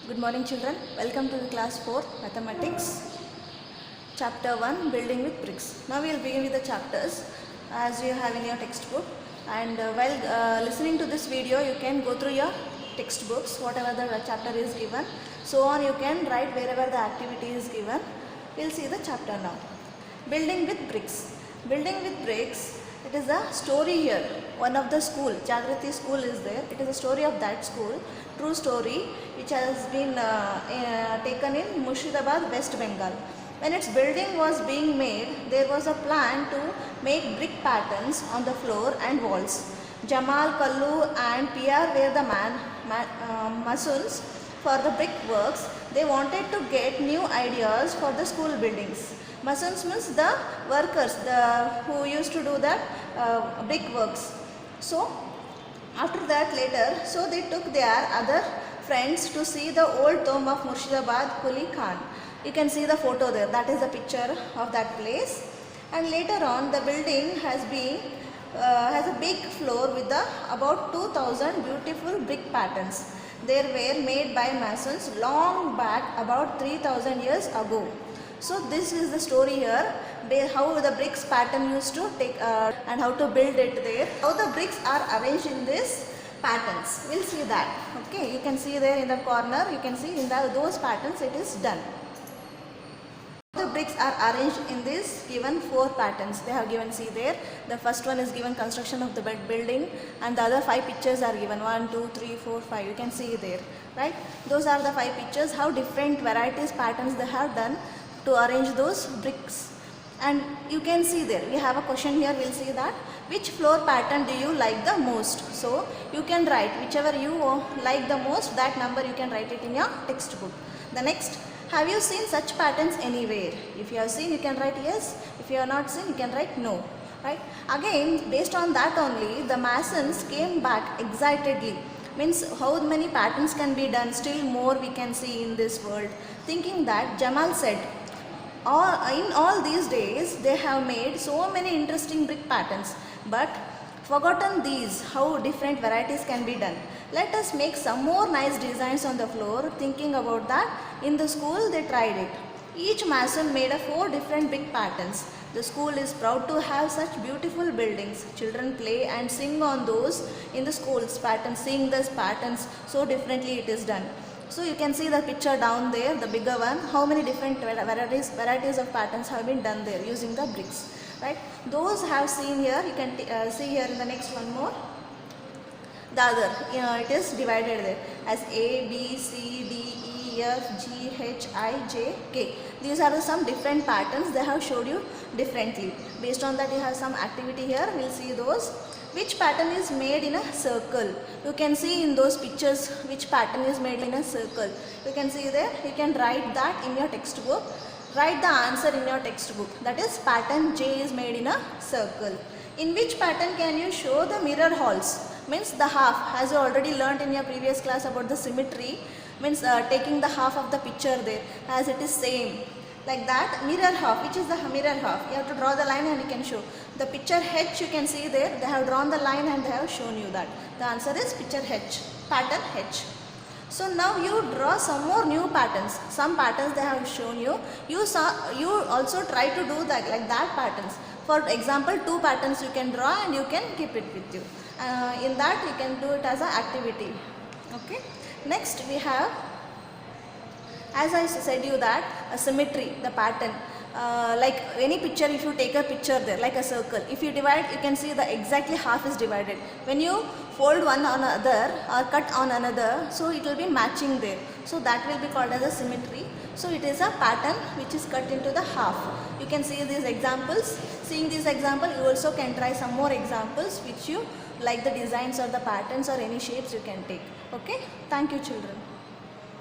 Good morning children, welcome to the class 4 mathematics chapter 1 building with bricks. Now we will begin with the chapters as you have in your textbook, and while listening to this video you can go through your textbooks whatever the chapter is given, so on you can write wherever the activity is given. We will see the chapter now. Building with bricks. Building with bricks, it is a story here. One of the school, Jagrati school is there. It is a story of that school, true story, which has been taken in Murshidabad, West Bengal. When its building was being made, there was a plan to make brick patterns on the floor and walls. Jamal, Kallu and PR were the masons for the brick works. They wanted to get new ideas for the school buildings. Masons means the workers, who used to do that brick works. So after that later, so they took their other friends to see the old tomb of Murshidabad Quli Khan. You can see the photo there, that is the picture of that place. And later on the building has a big floor with about 2000 beautiful brick patterns. They were made by masons long back, about 3000 years ago. So this is the story here, how the bricks pattern used to take and how to build it there. How the bricks are arranged in this patterns. We'll see that. Okay, you can see there in the corner, you can see in those patterns it is done. The bricks are arranged in this given 4 patterns. They have given, see there, the first one is given construction of the building, and the other 5 pictures are given, 1, 2, 3, 4, 5. You can see there, right? Those are the 5 pictures, how different varieties patterns they have done to arrange those bricks. And you can see there, we have a question here, we'll see that. Which floor pattern do you like the most? So you can write whichever you like the most, that number you can write it in your textbook. The next, have you seen such patterns anywhere? If you have seen, you can write yes. If you have not seen, you can write no. Right? Again, based on that only, the masons came back excitedly. Means how many patterns can be done, still more we can see in this world. Thinking that, Jamal said, in all these days they have made so many interesting brick patterns, but forgotten these, how different varieties can be done. Let us make some more nice designs on the floor. Thinking about that, in the school they tried it. Each mason made 4 different brick patterns. The school is proud to have such beautiful buildings. Children play and sing on those in the school's patterns, seeing these patterns, so differently it is done. So you can see the picture down there, the bigger one, how many different varieties of patterns have been done there using the bricks. Right? Those have seen here, you can see here in the next one more. The other, it is divided there as A, B, C, D, E, F, G, H, I, J, K. These are some different patterns they have showed you differently. Based on that you have some activity here, we will see those. Which pattern is made in a circle? You can see in those pictures which pattern is made in a circle. You can see there, you can write that in your textbook. Write the answer in your textbook. That is, pattern J is made in a circle. In which pattern can you show the mirror halls? Means the half, as you already learnt in your previous class about the symmetry, means taking the half of the picture there as it is same. Like that, mirror half, which is the mirror half? You have to draw the line and you can show. The picture H you can see there, they have drawn the line and they have shown you that. The answer is picture H, pattern H. So now you draw some more new patterns. Some patterns they have shown you. You also try to do that, like that patterns. For example, 2 patterns you can draw and you can keep it with you. In that you can do it as an activity. Okay. Next we have, as I said you that, a symmetry, the pattern. Like any picture, if you take a picture there, like a circle, if you divide, you can see the exactly half is divided. When you fold one on another or cut on another, so it will be matching there. So that will be called as a symmetry. So it is a pattern which is cut into the half. You can see these examples. Seeing this example, you also can try some more examples which you like, the designs or the patterns or any shapes you can take. Okay, thank you children.